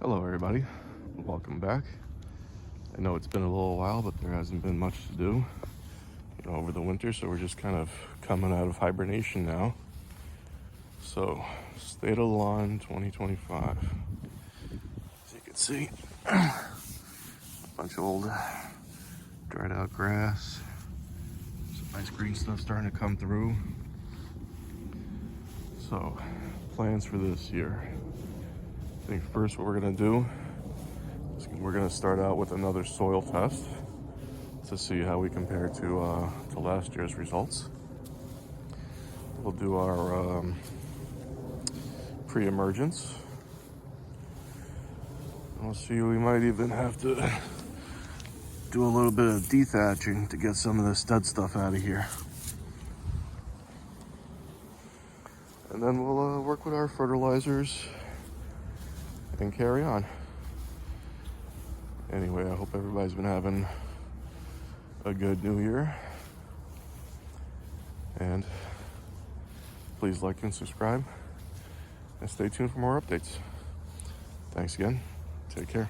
Hello everybody, welcome back. I know it's been a little while, but there hasn't been much to do, over the winter, so we're just kind of coming out of hibernation now. So, State of the Lawn 2025. As you can see, a bunch of old dried out grass, some nice green stuff starting to come through. So, plans for this year. I think first what we're gonna do is we're gonna start out with another soil test to see how we compare to last year's results. We'll do our pre-emergence. We'll see, we might even have to do a little bit of dethatching to get some of this dead stuff out of here. And then we'll work with our fertilizers and carry on. Anyway, I hope everybody's been having a good new year. And please like and subscribe and stay tuned for more updates. Thanks again. Take care.